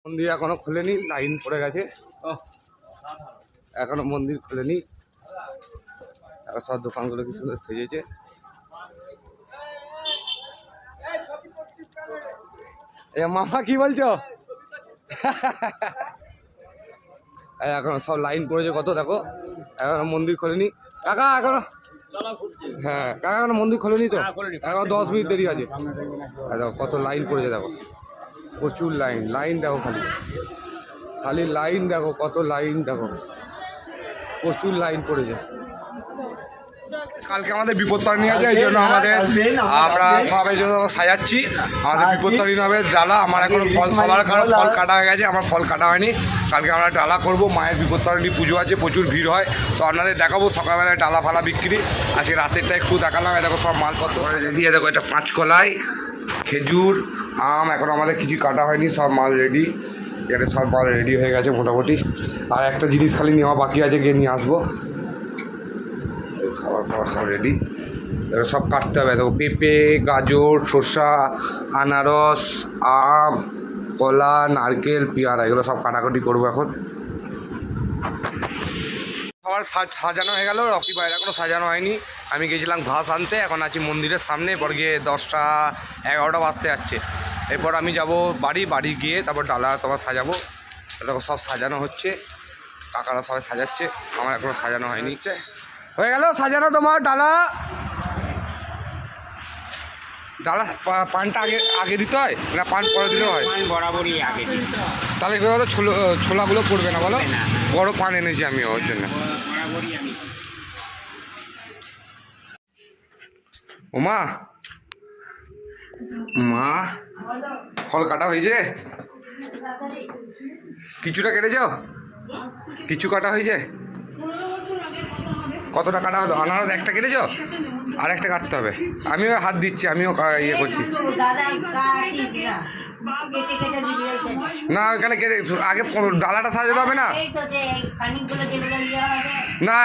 মন্দির এখনো খোলেনি, লাইন পড়ে গেছে। এখনো মন্দির খোলেনি। এখন সব দোকানগুলো কি সুন্দর সেজেছে। এ মামা কি বলছো? এখন সব লাইন পড়েছে কত, দেখো এখনো মন্দির খোলেনি কাকা। এখনো হ্যাঁ কাকা এখনো মন্দির খোলেনি তো, এখন 10 মিনিট দেরি আছে। দেখো কত লাইন পড়েছে, দেখো প্রচুর লাইন। লাইন দেখো, খালি খালি লাইন দেখো, কত লাইন দেখো, প্রচুর লাইন পড়েছে। কালকে আমাদের বিপত্তারিণী আছে, এই জন্য আমরা সবাই জন্য সাজাচ্ছি। আমাদের বিপত্তারিণী হবে ডালা। আমার এখন ফল সবার কারণ ফল কাটা হয়ে গেছে, আমার ফল কাটা হয়নি। কালকে আমরা ডালা করবো, মায়ের বিপত্তারিণী পুজো আছে, প্রচুর ভিড় হয়। তো আপনাদের দেখাবো সকালবেলায় ডালা ফালা বিক্রি। আজকে রাতেরটা একটু দেখালাম। দেখো সব মালপত্র দিয়ে, দেখো এটা 5 কলাই, খেজুর, আম। এখন আমাদের কিছু কাটা হয়নি, সব মাল রেডি। এখানে সব মাল রেডি হয়ে গেছে মোটামুটি। আর একটা জিনিস খালি নেওয়া বাকি আছে, গিয়ে নিয়ে আসবো। খাবার খাবার সব রেডি, এগুলো সব কাটতে হবে। দেখো পেঁপে, গাজর, শসা, আনারস, আম, কলা, নারকেল, পেয়ারা, এগুলো সব কাটাকুটি করবো এখন। খাবার সাজানো হয়ে গেল। রকি বাইরে এখনও সাজানো হয়নি। আমি গেছিলাম ঘাস আনতে, এখন আছি মন্দিরের সামনে। এরপর গিয়ে 10টা 11টা বাজতে যাচ্ছে। এরপর আমি যাব বাড়ি গিয়ে তারপর ডালা তোমার সাজাবো। দেখো সব সাজানো হচ্ছে, কাকারা সবাই সাজাচ্ছে, আমার এখনও সাজানো হয়নি। হয়ে গেল সাজানো তোমার ডালা। ডালা পানটা আগে দিতে হয় না পান পরে দিলেও হয়? বরাবরই আগে দিই। তাহলে কী বলো, ছোলাগুলো পড়বে না বলো? বড় পান এনেছি আমি ওর জন্য। ও মা ফল কাটা হয়েছে? কিছুটা কেটেছ? কিছু কাটা হয়েছে? কতটা কাটা হলো? আনারস একটা কেটেছ, আর একটা কাটতে হবে। আমিও হাত দিচ্ছি, আমিও ইয়ে করছি। না ওইখানে কেটে আগে ডালাটা সাজাতে হবে না? না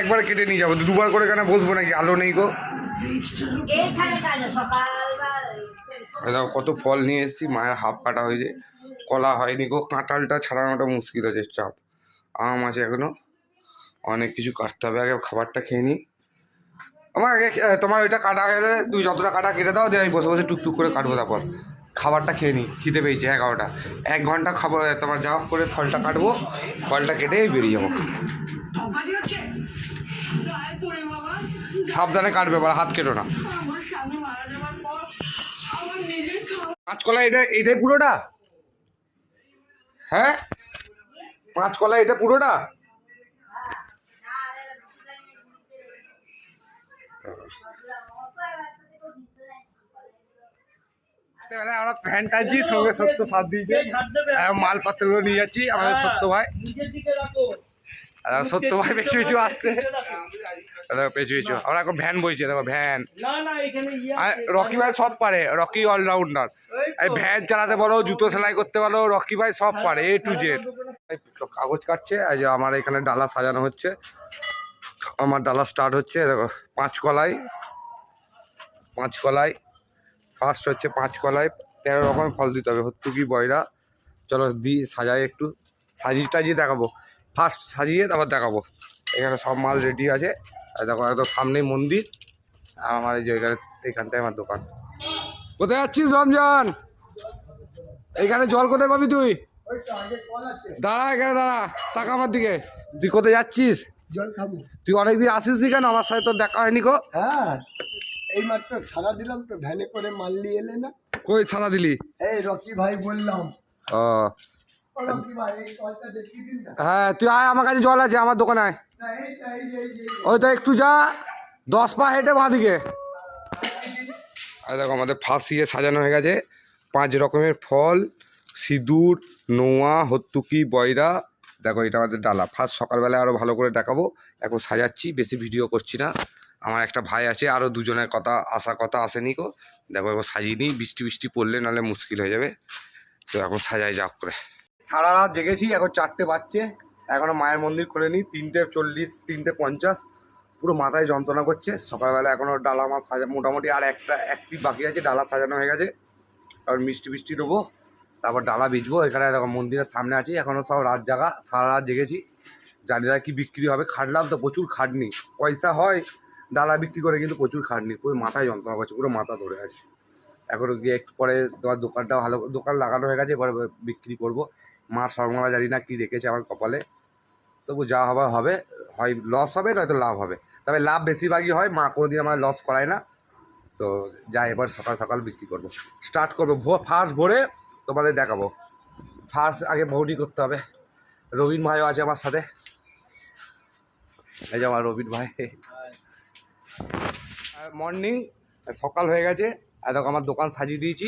একবারে কেটে নিয়ে যাবো, দুবার করে এখানে বসবো নাকি? আলো নেই গো। দেখো কত ফল নিয়ে এসেছি, মায়ের হাফ কাটা হয়েছে, কলা হয়নি গো। কাঁঠালটা ছাড়ানোটা মুশকিল আছে, চাপ। আম আছে এখনো, অনেক কিছু কাটতে হবে। আগে খাবারটা খেয়ে নিই। আমার আগে তোমার ওইটা কাটা গেলে তুমি যতটা কাটা কেটে দাও, দিয়ে আমি বসে বসে টুকটুক করে কাটবো। তারপর খাবারটা খেয়ে নিই, খিদে পেয়েছে 11টা। 1 ঘন্টা খাবো তোমার, যা করে ফলটা কাটবো, ফলটা কেটেই বেরিয়ে যাবো। সাবধানে কাটবে, এবার হাত কেটো না। 5 কলা এটাই পুরোটা? হ্যাঁ 5 কলা এটা পুরোটা? আমরা ফ্যান টানছি, সঙ্গে সত্য সাথ দিয়েছে। মালপত্রগুলো নিয়ে যাচ্ছি আমাদের সত্য ভাই। সত্য ভাই বেশি বেশি আসছে, পেছু আমরা এখন ভ্যান বইছি। দেখো ভ্যান, রকি ভাই সব পারে, রকি অলরাউন্ডার। এই ভ্যান চালাতে পারো, জুতো সেলাই করতে পারো, রকি ভাই সব পারে, A to Z। কাগজ কাটছে, এই যে আমার এখানে ডালা সাজানো হচ্ছে। আমার ডালা স্টার্ট হচ্ছে। দেখো 5 কলাই ফার্স্ট হচ্ছে। 5 কলায় 13 রকমের ফল দিতে হবে, হত্তুকি বয়রা। চলো দিই সাজাই, একটু সাজিয়ে দেখাবো। ফার্স্ট সাজিয়ে তারপর দেখাবো। এখানে সব মাল রেডি আছে। আর দেখো একদম সামনেই মন্দির, আর আমার এই জায়গায় এইখানটায় আমার দোকান। কোথায় যাচ্ছিস রমজান? এইখানে জল কোথায় পাবি তুই? দাঁড়া এখানে, দাঁড়া, টাকা আমার দিকে। তুই কোথায় যাচ্ছিস? জল খাবো। তুই অনেকদিন আসিস নি কেন? আমার সাথে তোর দেখা হয়নি গো। হ্যাঁ এই মাত্র সারা দিলাম তো, ভ্যানে করে মাল নিয়ে এলে না? কই ছাড়া দিলি? এই রকি ভাই বললাম। ও রকি ভাই এই কলটা দেখিয়ে দিন না। হ্যাঁ তুই আয়, আমার কাছে জল আছে, আমার দোকানে আয়। ওই তো একটু যা, 10 পা হেঁটে বাঁদিকে। আর দেখো আমাদের ফাঁসিয়ে সাজানো হয়ে গেছে। 5 রকমের ফল, সিঁদুর, নোয়া, হত্তুকি, বয়রা। দেখো এটা আমাদের ডালা। ফার্স্ট সকালবেলায় আরও ভালো করে দেখাবো। এখন সাজাচ্ছি, বেশি ভিডিও করছি না। আমার একটা ভাই আছে, আরও দুজনের কথা আসেনি গো। দেখো এখন সাজিয়ে নিই, বৃষ্টি পড়লে নাহলে মুশকিল হয়ে যাবে। তো এখন সাজাই যাক করে। সারা রাত জেগেছি, এখন 4টে বাজছে, এখনও মায়ের মন্দির খোলেনি। 3:40 3:50, পুরো মাথায় যন্ত্রণা করছে। সকালবেলা এখনও ডালা মোটামুটি আর এক পিস বাকি আছে। ডালা সাজানো হয়ে গেছে, আর মিষ্টি দেবো। তারপর ডালা বিছবো। এখানে দেখো মন্দিরের সামনে আছি, এখনও সব রাত জাগা, সারা রাত জেগেছি, জানি না কি বিক্রি হবে। খাটলাম তো, প্রচুর খাটনি, পয়সা হয় ডালা বিক্রি করে, কিন্তু প্রচুর খাটনি, পুরো মাথায় যন্ত্রণা করছে, পুরো মাথা ধরে আছে। এখনও গিয়ে একটু পরে তোমার দোকানটা ভালো, দোকান লাগানো হয়ে গেছে, এবার বিক্রি করব। মা সর্বমঙ্গলা জানি না কী রেখেছে আমার কপালে, তবু যা হবে হবে, হয় লস হবে নয়তো লাভ হবে। তবে লাভ বেশিরভাগই হয়, মা কোনোদিন আমার লস করায় না। তো যাই, এবার সকাল সকাল বিক্রি করব, স্টার্ট করবো। ফার্স্ট ভোরে তোমাদের দেখাবো। ফার্স্ট আগে বৌনি করতে হবে। রবিন ভাইও আছে আমার সাথে, এই যে আমার রবিন ভাই। মর্নিং, সকাল হয়ে গেছে, দেখো আমার দোকান সাজিয়ে দিয়েছি,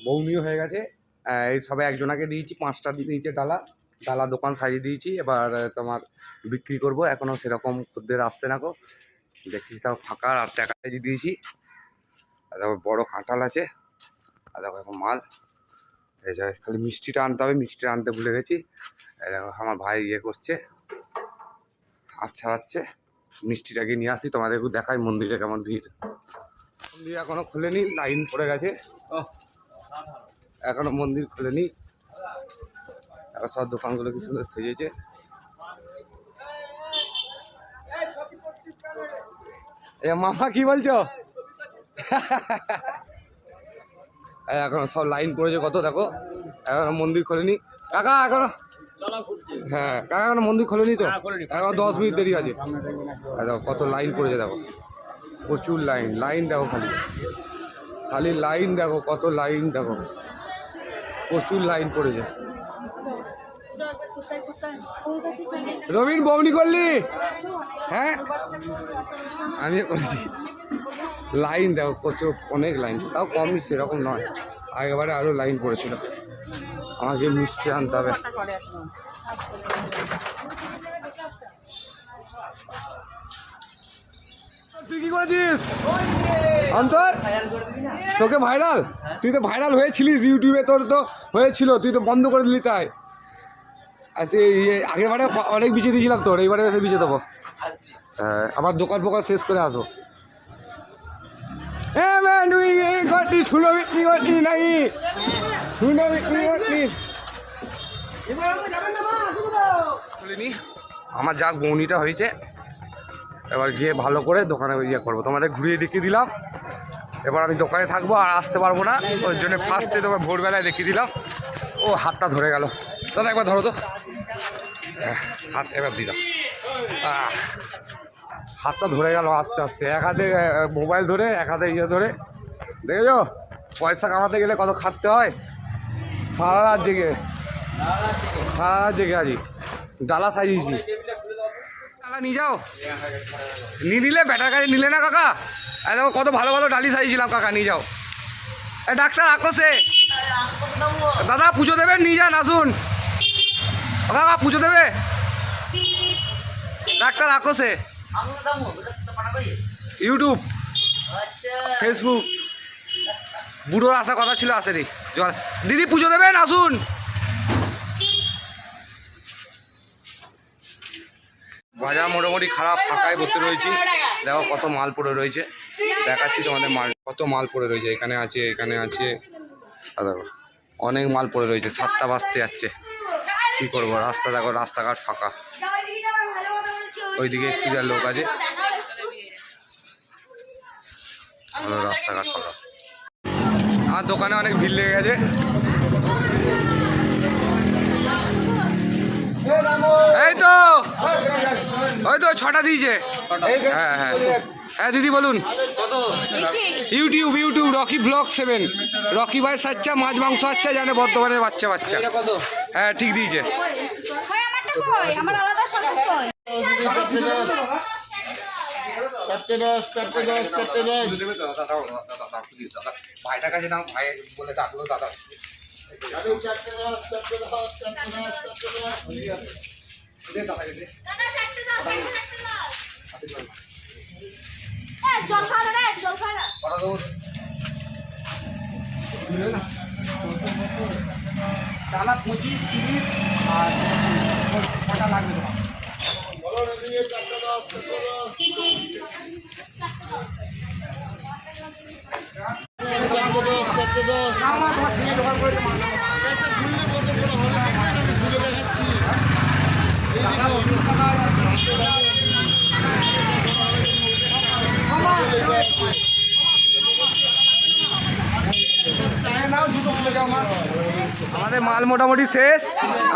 বৌনিও হয়ে গেছে। এই সবে একজনাকে দিয়েছি, 5টা দিয়েছে ডালা দোকান সাজিয়ে দিয়েছি। এবার তোমার বিক্রি করব, এখনও সেরকম খদ্দের আসছে না গো, দেখছি তাও ফাঁকা। আর টাকা সাজিয়ে দিয়েছি, আর দেখো বড়ো কাঁঠাল আছে, আর দেখো এখন মাল। এই যে খালি মিষ্টিটা আনতে হবে, মিষ্টিটা আনতে ভুলে গেছি। দেখো আমার ভাই ইয়ে করছে, হাত ছাড়াচ্ছে, মিষ্টিটাকে নিয়ে আসি, তোমাদেরকে দেখাই মন্দিরে কেমন ভিড়। মন্দির এখনো খোলেনি, লাইন পড়ে গেছে, এখনো মন্দির খোলেনি। এখন সব দোকানগুলো কি সুন্দর সেজেছে। মামা কি বলছো? এখন সব লাইন পড়েছে কত, দেখো এখনো মন্দির খোলেনি কাকা, এখনো। হ্যাঁ কাকা, এখনো মন্দির খোলেনি তো, এখন 10 মিনিট দেরি আছে। দেখো কত লাইন পড়েছে, দেখো প্রচুর লাইন দেখো, খালি লাইন দেখো, কত লাইন দেখো, প্রচুর লাইন পড়েছে। রবিন বৌনি করলি? হ্যাঁ আমিও করেছি। লাইন দেখো প্রচুর, অনেক লাইন, তাও কম সেরকম নয়, আগেবারে আরও লাইন পড়েছিল। আমাকে মিষ্টি আনতে হবে। তুই কি করেছিস অন্তর? তোকে ভাইরাল, তুই তো ভাইরাল হয়েছিলিস ইউটিউবে, তোর তো হয়েছিল, তুই তো বন্ধ করে দিলি। তাই আচ্ছা, আগেবারে অনেক বিছিয়ে দিয়েছিলাম তোর, এইবারে এসে বিছিয়ে দেবো। হ্যাঁ, আমার দোকান ফোকান শেষ করে আসো। হ্যাঁ ম্যাম, তুই এই করতি, ছুলো বিক্রি করতি নাকি? ছুলো বিক্রি করতি? আমার যা বৌনিটা হয়েছে, এবার গিয়ে ভালো করে দোকানে ইয়ে করবো, তোমাদের ঘুরিয়ে দেখিয়ে দিলাম। এবার আমি দোকানে থাকবো, আর আসতে পারবো না, ওই জন্য ফার্স্টে তোমার ভোরবেলায় দেখিয়ে দিলাম। ও হাতটা ধরে গেল, দাদা একবার ধরো তো, হাত এবার দিলাম। হাতটা ধরে গেল আস্তে আস্তে, এক হাতে মোবাইল ধরে, এক হাতে ইয়ে ধরে। দেখেছো পয়সা কামাতে গেলে কত খাটতে হয়। সারা রাত জেগে আছি, ডালা সাজিয়েছি। ডালা নিয়ে যাও, নিয়ে নিলে ব্যাটার কাছে নিলে না কাকা? দেখো কত ভালো ভালো ডালি সাজিয়েছিলাম কাকা, নিয়ে যাও। ডাক্তার আকসে দাদা পুজো দেবেন, নিয়ে যান, আসুন কাকা পুজো দেবে। ডাক্তার আকসে ইউটিউব, ফেসবুক। বুড়োর আসার কথা ছিল, আসেনি। দিদি পুজো দেবেন, আসুন। বাজার মোটামুটি খারাপ, ফাঁকায় বসে রয়েছি। দেখো কত মাল পড়ে রয়েছে, দেখাচ্ছি তোমাদের মাল, কত মাল পড়ে রয়েছে। এখানে আছে, এখানে আছে, দেখো অনেক মাল পড়ে রয়েছে। 7টা বাজতে যাচ্ছে, কী করবো? রাস্তা দেখো, রাস্তাঘাট ফাঁকা। ওইদিকে একটু যা লোক আছে, ভালো রাস্তাঘাট ফাঁকা। আমার দোকানে অনেক ভিড় লেগে গেছে। এই তো ওই তো 6টা দিয়েছে। হ্যাঁ হ্যাঁ হ্যাঁ দিদি বলুন। ইউটিউব রকি ব্লগ 7, রকি ভাই সাচ্চা মাছ মাংস আচ্ছা জানে বর্ধমানের বাচ্চা। হ্যাঁ ঠিক দিয়েছে। ভাইটার কাছে নাও, ভাই বলে ডাকলো দাদা। ডালা 25, 30 আর 6টা লাগবে তোমার। আমার তোমার ছেলে জোগাড় করে দে, মাল দাও। আমাদের মাল মোটামুটি শেষ।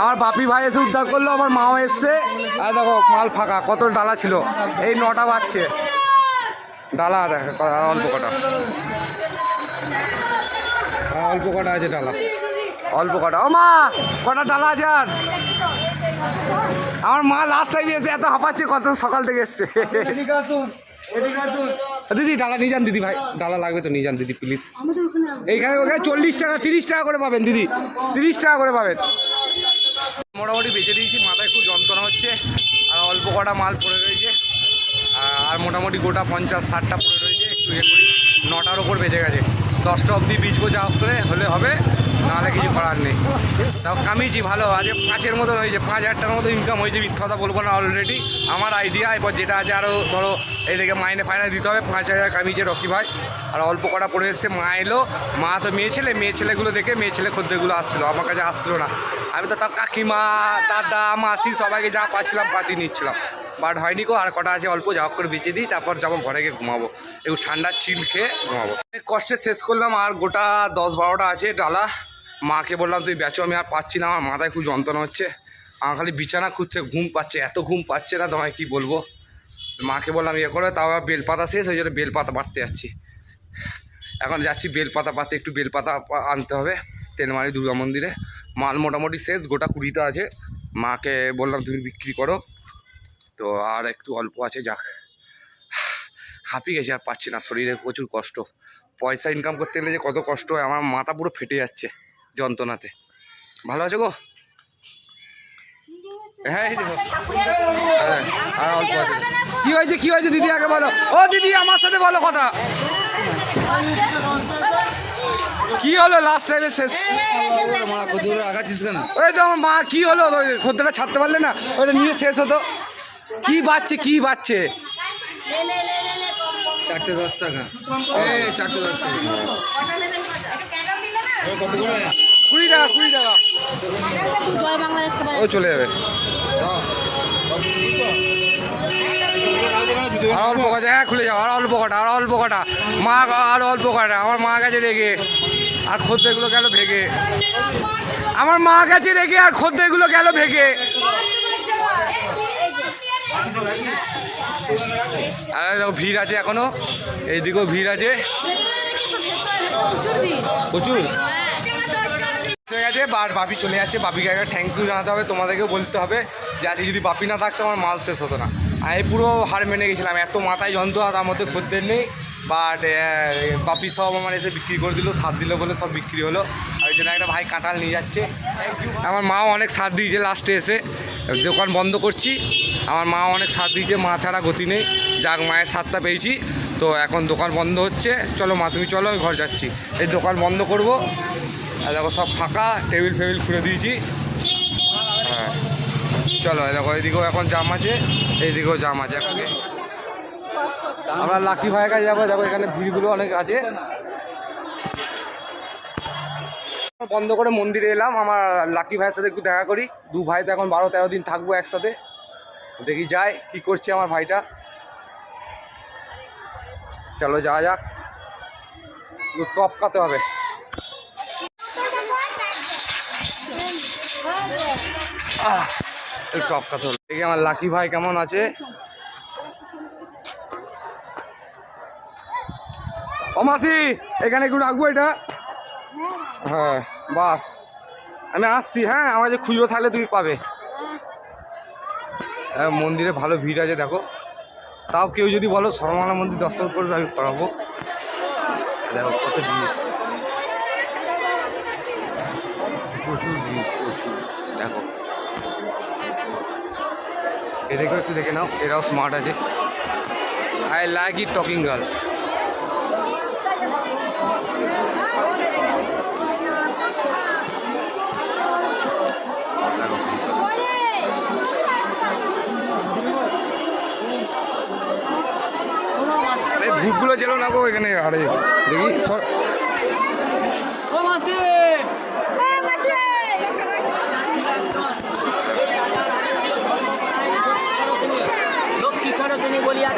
আমার বাপি ভাই এসে উদ্ধার করলো, আমার মাও এসছে। আর দেখো মাল ফাঁকা, কত ডালা ছিল, এই 9টা বাজছে। ডালা দেখো অল্প কটা, অল্প কটা আছে ডালা, অল্প কটা। ও মা, কটা ডালা আছে আর? আমার মা লাস্ট টাইম এসে এত হাঁপাচ্ছে, কত সকাল থেকে এসছে। দিদি ডালা নিয়ে যান দিদি ভাই, ডালা লাগবে তো নিয়ে যান দিদি প্লিজ। এইখানে ওখানে 40 টাকা 30 টাকা করে পাবেন দিদি, 30 টাকা করে পাবেন। মোটামুটি বেঁচে দিয়েছি, মাথায় খুব যন্ত্রণা হচ্ছে। আর অল্প কটা মাল পড়ে রয়েছে, আর মোটামুটি গোটা 50-60টা পড়ে রয়েছে। একটু ইয়ে করি, 9টার ওপর বেজে গেছে। 10টা অবধি বিচবো, যা করে হলে হবে, নাহলে কিছু করার নেই। তাও কামিয়েছি ভালো, আজ 5-এর মতন হয়েছে, 5,000 টাকার মতো ইনকাম হয়েছে। মিথ্যা কথা বলবো না, অলরেডি আমার আইডিয়া। এরপর যেটা আছে আরও ধরো এই থেকে মাইনে ফাইনে দিতে হবে। 5,000 কামিয়েছে রকি ভাই। আর অল্প কটা পড়ে এসছে। মা এলো, মা তো মেয়ে ছেলেগুলো দেখে মেয়ে ছেলে খদ্দেরগুলো আসছিলো, আমার কাছে আসছিলো না। আমি তো তার কাকিমা, দাদা, মাসি সবাইকে যা পাচ্ছিলাম পাতি নিচ্ছিলাম, বাট হয়নি কো। আর কটা আছে অল্প, যা করে বেঁচে দিই, তারপর যাবো ঘরে গিয়ে ঘুমাবো, একটু ঠান্ডা চিল খেয়ে ঘুমাবো। কষ্টে শেষ করলাম। আর গোটা 10-12টা আছে ডালা। মাকে বললাম তুই বেচো, আমি আর পাচ্ছি না, আমার মাথায় খুব যন্ত্রণা হচ্ছে। আমার খালি বিছানা খুঁজছে, ঘুম পাচ্ছে, এত ঘুম পাচ্ছে না তোমায় কী বলবো। মাকে বললাম ইয়ে করে, তাও বেলপাতা শেষ, ওই জন্য বেলপাতা পাড়তে যাচ্ছি। এখন যাচ্ছি বেলপাতা পাতে, একটু বেলপাতা আনতে হবে তেলমারি দুর্গা মন্দিরে। মাল মোটামুটি শেষ, গোটা 20টা আছে। মাকে বললাম তুমি বিক্রি করো, তো আর একটু অল্প আছে, যাক। হাঁপিয়ে গেছি, আর পাচ্ছি না, শরীরে প্রচুর কষ্ট। পয়সা ইনকাম করতে গেলে যে কত কষ্ট হয়, আমার মাথা পুরো ফেটে যাচ্ছে যন্ত্রণাতে। ভালো আছো গো? হ্যাঁ, আর অল্প আছে। কী হয়েছে কী হয়েছে দিদি আগে বলো। ও দিদি আমার সাথে বলো কথা, কি হলো লাস্ট টাইমে শেষ? ওই তো আমার মা, কি হলো খদ্দেরটা ছাড়তে পারলে না, ওইটা নিয়ে শেষ হতো। কি বাচ্চে কি বাচ্চে? 4টে 10 টাকা, 4টে 10 টাকা। 20 টাকা 20 টাকা। ও চলে যাবে। আর অল্প কটা, হ্যাঁ খুলে যাও, আর অল্প কটা, আর অল্প কটা। মা আর অল্প কটা, আমার মা গেছে রেগে, আর খদ্দেরগুলো গেল ভেগে। আমার মা গেছে রেগে, আর খদ্দেরগুলো গেল ভেগে। আর ভিড় আছে এখনো, এইদিকেও ভিড় আছে প্রচুর। হয়ে গেছে, বাপি চলে যাচ্ছে। বাপিকে একটা থ্যাংক ইউ জানাতে হবে, তোমাদেরকেও বলতে হবে যে আজকে যদি বাপি না থাকতো আমার মাল শেষ হতো না। আমি পুরো হার মেনে গেছিলাম, এত মাথায় যন্ত্রণা, তার মধ্যে খদ্দের নেই। বাট বাপি সব আমার এসে বিক্রি করে দিল, সাথ দিল বলে সব বিক্রি হলো। আর ওই জন্য একটা ভাই কাঁঠাল নিয়ে যাচ্ছে। আমার মাও অনেক সাথ দিয়েছে লাস্টে এসে, দোকান বন্ধ করছি। আমার মাও অনেক সাথ দিয়েছে, মা ছাড়া গতি নেই। যাক, মায়ের সাথটা পেয়েছি, তো এখন দোকান বন্ধ হচ্ছে। চলো মা তুমি চলো, আমি ঘর যাচ্ছি। এই দোকান বন্ধ করব। আর দেখো সব ফাঁকা, টেবিল ফেবিল খুলে দিয়েছি। হ্যাঁ চলো, দেখো এইদিকেও এখন জাম আছে, এইদিকেও জাম আছে। এখন আমরা লাকি ভাইয়ের কাছে যাবো। দেখো এখানে ভিড়গুলো অনেক আছে। বন্ধ করে মন্দিরে এলাম, আমার লাকি ভাইয়ের সাথে একটু দেখা করি। দু ভাই তো এখন 12-13 দিন থাকবো একসাথে। দেখি যায় কি করছে আমার ভাইটা। চলো যাওয়া যাক, টপকাতে হবে। টপকাতে হবে। দেখি আমার লাকি ভাই কেমন আছে। ও মাসি, এখানে একটু রাখবো এটা। হ্যাঁ বাস, আমি আসছি। হ্যাঁ, আমার যে খুচরো থাকলে তুমি পাবে। মন্দিরে ভালো ভিড় আছে দেখো। তাও কেউ যদি বলো সরমালা মন্দির দর্শন করবে, আমি করাবো। দেখো কত ভিড়, প্রচুর ভিড়, প্রচুর। দেখো এদেরকেও একটু দেখে নাও, এরাও স্মার্ট আছে। I like it talking girl. ধূপগুলো জ্বেলো না গো এখানে। আরে দেখি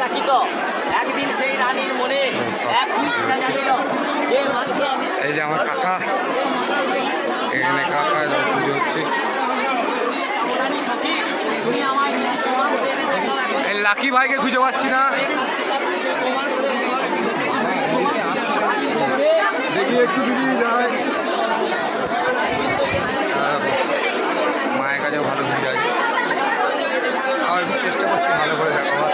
রাখিত একদিন সেই রানীর মনে এক ইচ্ছা জাগিল যে মাংস এই যে আমার কাকা, এখানে কাকা পুজো হচ্ছে। চামড়ানি সখী তুমি আমায় যদি প্রমাণ সেরে দেখাও এখন এই লাকি ভাইকে খুঁজে পাচ্ছি না, সেই প্রমাণ সেরে দেখি একটু দিদি যায়। মায়ের কাছেও ভালো ভিড় আছে, আমি একটু চেষ্টা করছি ভালো করে দেখাবার।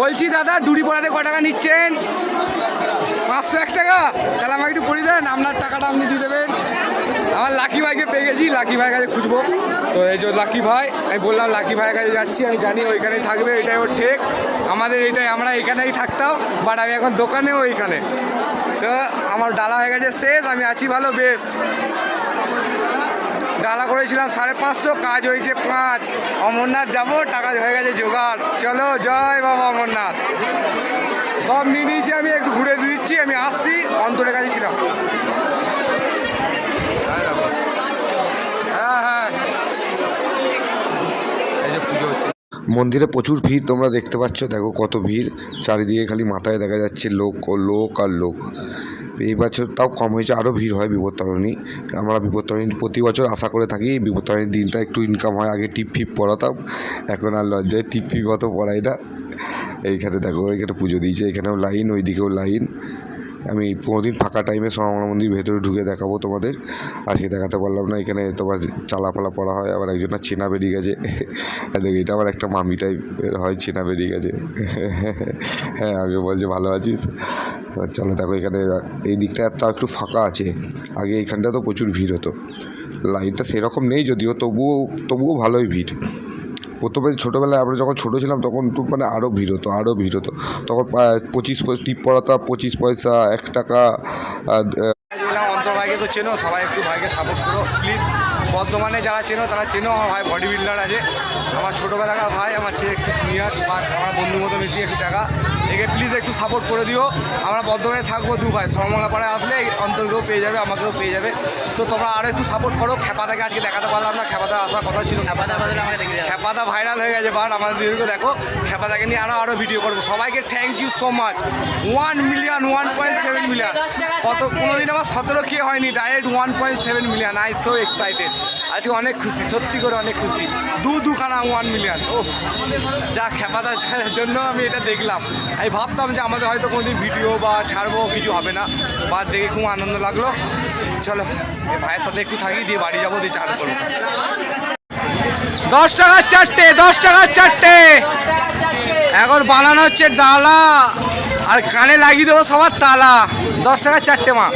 বলছি দাদা, ডুরি পড়াতে ক টাকা নিচ্ছেন? 501 টাকা। তাহলে আমাকে একটু পড়ি দেন, আপনার টাকাটা আপনি দিয়ে দেবেন। আমার লাকি ভাইকে পেয়ে গেছি, লাকি ভাইয়ের কাছে খুঁজবো। তো এই যে লাকি ভাই, আমি বললাম লাকি ভাইয়ের কাছে যাচ্ছি, আমি জানি ওইখানেই থাকবে, এটাই ওর ঠিক। আমাদের এটাই, আমরা এখানেই থাকতাম, বাট আমি এখন দোকানেও ওইখানে। তো আমার ডালা হয়ে গেছে শেষ, আমি আছি ভালো বেশ। ডালা করেছিলাম 550, কাজ হয়েছে 5। অমরনাথ যাবো, টাকা হয়ে গেছে জোগাড়। চলো, জয় বাবা অমরনাথ। সব নিয়ে নিয়েছি, আমি একটু ঘুরে দিচ্ছি, আমি আসছি। অন্তরের কাছে ছিলাম। হ্যাঁ হ্যাঁ, এই যে পুজো হচ্ছে। মন্দিরে প্রচুর ভিড় তোমরা দেখতে পাচ্ছ, দেখো কত ভিড় চারিদিকে, খালি মাথায় দেখা যাচ্ছে লোক ও লোক আর লোক। এই বছর তাও কম হয়েছে, আরও ভিড় হয় বিপত্তারিণী। আমরা বিপত্তারিণী প্রতি বছর আশা করে থাকি বিপত্তারিণীর দিনটা একটু ইনকাম হয়। আগে টিপ ফিপ পড়াতাম, এখন আর লজ্জায় টিপ ফিপ অত পড়াই না। এইখানে দেখো, এইখানে পুজো দিয়েছে, এখানেও লাইন, ওইদিকেও লাইন। আমি কোনোদিন ফাঁকা টাইমে শ্যামা মন্দির ভেতরে ঢুকে দেখাবো তোমাদের, আজকে দেখাতে পারলাম না। এখানে তোমার চালাপালা পড়া হয়, আবার একজনের চেনা বেরিয়ে গেছে। দেখো, এটা আবার একটা মামি টাইপের হয়, চেনা বেরিয়ে গেছে। হ্যাঁ, আগে বলছে ভালো আছিস। চলো দেখো, এখানে এই দিকটা তাও একটু ফাঁকা আছে, আগে এইখানটা তো প্রচুর ভিড় হতো। লাইনটা সেরকম নেই যদিও, তবুও ভালোই ভিড়। প্রথমে ছোটোবেলায় আমরা যখন ছোটো ছিলাম তখন তো মানে আরও ভিড় হতো, তখন 25 টিপ পড়াতা 25 পয়সা, 1 টাকা। অন্তর ভাইকে তো চেনো, সবাই একটু ভাইকে সাপোর্ট করো প্লিজ। বর্ধমানে যারা চেনো তারা চেনো, আমার ভাই বডি বিল্ডার আছে, আমার ছোটোবেলাকার ভাই, আমার চেয়ে একটু জুনিয়র, বাট আমার বন্ধুর মতো বেশি একটু টাকা। একে প্লিজ একটু সাপোর্ট করে দিও। আমরা বর্ধমানে থাকবো 2 ভাই, সরমঙ্গলাপাড়ায় আসলে অন্তরকেও পেয়ে যাবে, আমাকেও পেয়ে যাবে। তো তোমরা আরও একটু সাপোর্ট করো। খেপাদাকে আজকে দেখাতে পারলাম না, খেপাদা আসার কথা ছিল। খেপাদা ভাইরাল হয়ে গেছে, বাট আমাদের দিদিকে দেখো, খেপাদাকে নিয়ে আরও ভিডিও করবো। সবাইকে thank you so much. 1 million, 1.7 million, কোনোদিন আমার 17 কে হয়নি, direct 1.7 million. I so excited, আজকে অনেক খুশি, সত্যি করে অনেক খুশি। দুখানা 1 মিলিয়ন। ও যা, খেপাদার জন্য আমি এটা দেখলাম। আমি ভাবতাম যে আমাদের হয়তো কোনোদিন ভিডিও বা ছাড়বো কিছু হবে না, বা দেখে খুব আনন্দ লাগলো। চলো, এই ভাইয়ের সাথে একটু থাকি, দিয়ে বাড়ি যাবো, দিয়ে চার করবো। 10 টাকার চারটে, 10 টাকার চারটে। এখন বানানো হচ্ছে ডালা, আর কানে লাগিয়ে দেবো সবার তালা। 10 টাকার চারটে মা,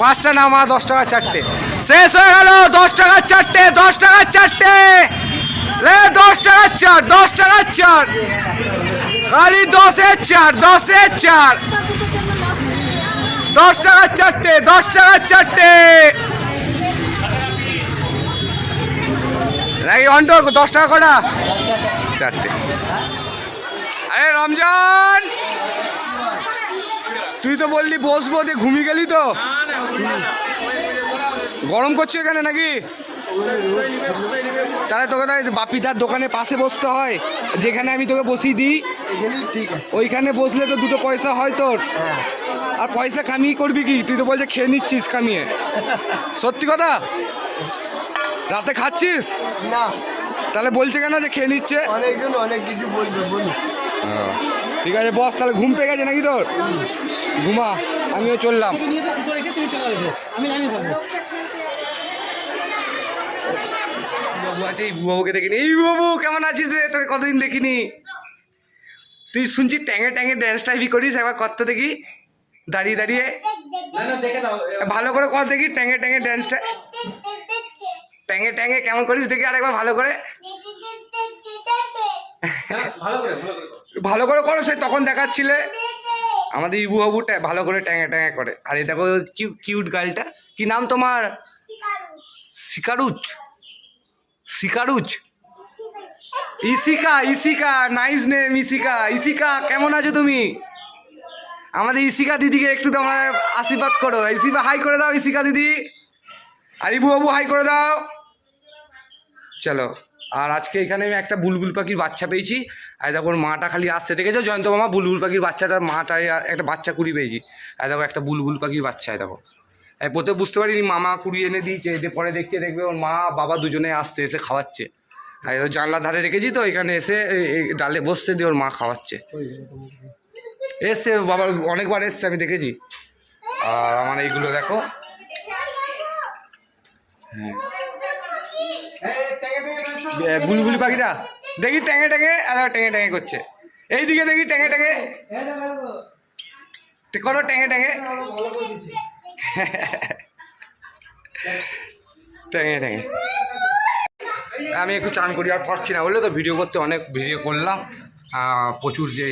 5টা না মা, 10 টাকার চারটে। শেষ হয়ে গেল 10 টাকার চারটে, 10 টাকার চারটে। 10 টাকার চার, 10 টাকার চার, খালি 10-এর চার, 10-এর চার। 10 টাকার চারটে, 10 টাকার চারটে। নাকি অন্টর 10 টাকা কটা? চারটে। আরে রমজান, তুই তো বললি বসবো, দিয়ে ঘুমিয়ে গেলি তো। গরম করছো এখানে নাকি? তাহলে তোকে তো বাপিদার দোকানের পাশে বসতে হয়, যেখানে আমি তোকে বসিয়ে দিই, ওইখানে বসলে তো 2 পয়সা হয় তোর। আর পয়সা কামিয়ে করবি কি? তুই তো বলছে খেয়ে নিচ্ছিস কামিয়ে। সত্যি কথা? রাতে খাচ্ছিস না, তাহলে বলছে কেন যে খেয়ে নিচ্ছে? অনেকজন অনেক কিছু বলবে, বলুন। ঠিক আছে বস, তাহলে ঘুম পেয়ে গেছে নাকি তোর? ঘুমা, আমিও চললাম। বাবু আছে, এই বাবুকে দেখিনি। এই বাবু কেমন আছিস রে? তোকে কতদিন দেখিনি। তুই শুনছি ট্যাঙে ট্যাঙে ড্যান্স টাইপই করিস, একবার করতে দেখি দাঁড়িয়ে দাঁড়িয়ে। ভালো করে কর দেখি, ট্যাঙে ট্যাঙে ড্যান্সটা। ট্যাঙে ট্যাঙে কেমন করিস দেখি আরেকবার ভালো করে। ভালো করে করো, সে তখন দেখাচ্ছিলে। আমাদের ইবু বাবুটা ভালো করে ট্যাঙে ট্যাঙে করে। আর এই দেখো কিউট গার্লটা, কি নাম তোমার? শিকারুজ। শিকারুজ, ইসিকা ইসিকা নাইস নেম ইসিকা। ইসিকা কেমন আছো তুমি? আমাদের ইসিকা দিদিকে একটু তোমরা আশীর্বাদ করো। ইসিকা হাই করে দাও ইসিকা দিদি। আর ইবু বাবু হাই করে দাও। চলো। আর আজকে এখানে আমি একটা বুলবুল পাখির বাচ্চা পেয়েছি। আর দেখো ওর মাটা খালি আসছে, দেখেছো জয়ন্ত মামা? বুলবুল পাখির বাচ্চাটার মাটায় একটা বাচ্চা কুড়ি পেয়েছি। আর দেখো একটা বুলবুল পাখির বাচ্চা। দেখো প্রথমে বুঝতে পারিনি মামা কুড়ি এনে দিয়েছে, পরে দেখছে দেখবে ওর মা বাবা দুজনে আসছে, এসে খাওয়াচ্ছে। আর জানলার ধারে রেখেছি তো এখানে এসে ডালে বসছে, দিয়ে ওর মা খাওয়াচ্ছে। এসছে বাবার অনেকবার এসছে, আমি দেখেছি। আর আমার এইগুলো দেখো। হ্যাঁ বুলবুলি পাখিটা দেখি ট্যাঙে ট্যাঙে ট্যাঙে ট্যাঙে করছে। এইদিকে দেখি ট্যাঙে ট্যাঙে করো, ট্যাঙে ট্যাঙে ট্যাঙে ট্যাঙে। আমি একটু চান করি, আর পারছি না বললে তো ভিডিও করতে, অনেক ভিডিও করলাম। প্রচুর যে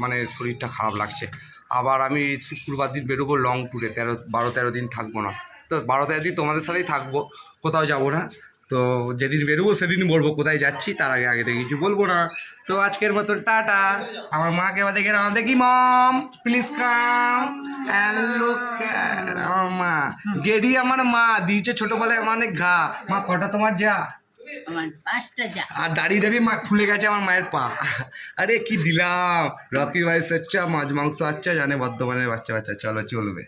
মানে শরীরটা খারাপ লাগছে। আবার আমি শুক্রবার দিন বেরোবো লং ট্যুরে, 12-13 দিন থাকবো না। তো 12-13 দিন তোমাদের সাথেই থাকবো, কোথাও যাবো না। তো যেদিন বেরোবো সেদিন বলবো কোথায় যাচ্ছি, তার আগে আগে থেকে কিছু বলবো না। তো আজকের মতন টাটা। আমার মাকে এবার দেখে আমার দেখি mom please come and look. আমার মা গেডি, আমার মা দিয়েছে ছোটোবেলায় অনেক ঘা। মা কটা তোমার যা? আমার 5টা যা। আর দাঁড়িয়ে দাঁড়িয়ে মা ফুলে গেছে আমার মায়ের পা। আরে কি দিলাম, রকি ভাই সচ্চা, মাছ মাংস আচ্ছা, জানে বর্ধমানের বাচ্চা বাচ্চা। চলো চলবে।